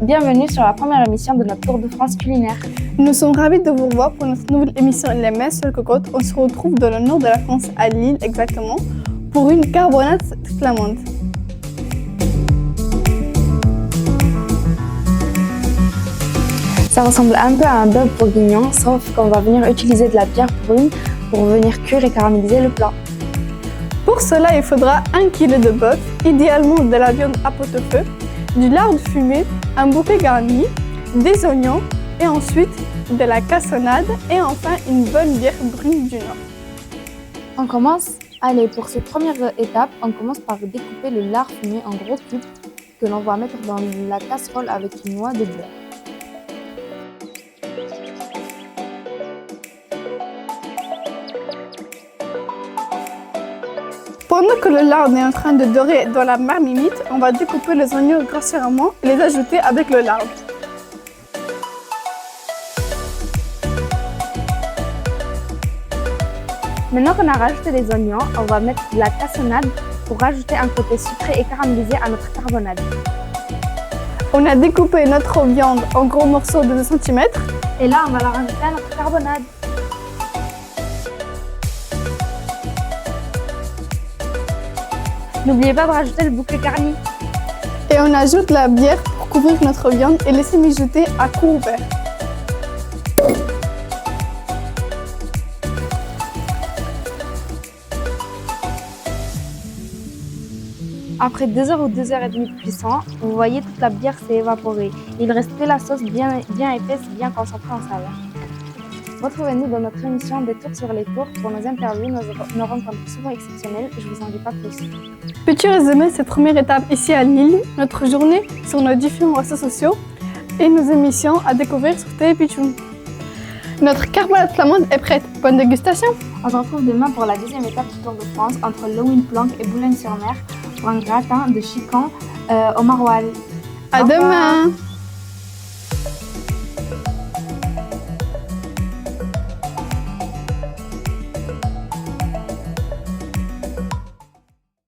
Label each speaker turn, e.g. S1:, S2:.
S1: bienvenue sur la première émission de notre Tour de France culinaire.
S2: Nous sommes ravis de vous revoir pour notre nouvelle émission Les Mains sur le cocotte. On se retrouve dans le nord de la France, à Lille exactement, pour une carbonate flamande.
S1: Ça ressemble un peu à un bœuf bourguignon, sauf qu'on va venir utiliser de la bière brune pour venir cuire et caraméliser le plat.
S2: Pour cela, il faudra 1 kg de bœuf, idéalement de la viande à pot-au-feu, du lard fumé, un bouquet garni, des oignons et ensuite de la cassonade et enfin une bonne bière brune du Nord.
S1: On commence. Allez, pour cette première étape, on commence par découper le lard fumé en gros cubes que l'on va mettre dans la casserole avec une noix de beurre.
S2: Pendant que le lard est en train de dorer dans la marmite, on va découper les oignons grossièrement et les ajouter avec le lard.
S1: Maintenant qu'on a rajouté les oignons, on va mettre de la cassonade pour rajouter un côté sucré et caramélisé à notre carbonade.
S2: On a découpé notre viande en gros morceaux de 2 cm.
S1: Et là, on va la rajouter à notre carbonade. N'oubliez pas de rajouter le bouquet garni.
S2: Et on ajoute la bière pour couvrir notre viande et laisser mijoter à court ouvert.
S1: Après 2 heures ou 2 heures et demie de cuisson, vous voyez toute la bière s'est évaporée. Il reste que la sauce bien épaisse, bien concentrée en saveur. Retrouvez-nous dans notre émission Des Tours sur les Tours pour nos interviews, nos rencontres souvent exceptionnelles. Je vous en dis pas plus.
S2: Petit résumé de cette première étape ici à Lille, notre journée sur nos différents réseaux sociaux et nos émissions à découvrir sur Télé Pichoun. Notre carbonate flamande est prête. Bonne dégustation!
S1: On se retrouve demain pour la deuxième étape du Tour de France entre Lowin-Planck et Boulogne-sur-Mer pour un gratin de chican au maroilles.
S2: À demain!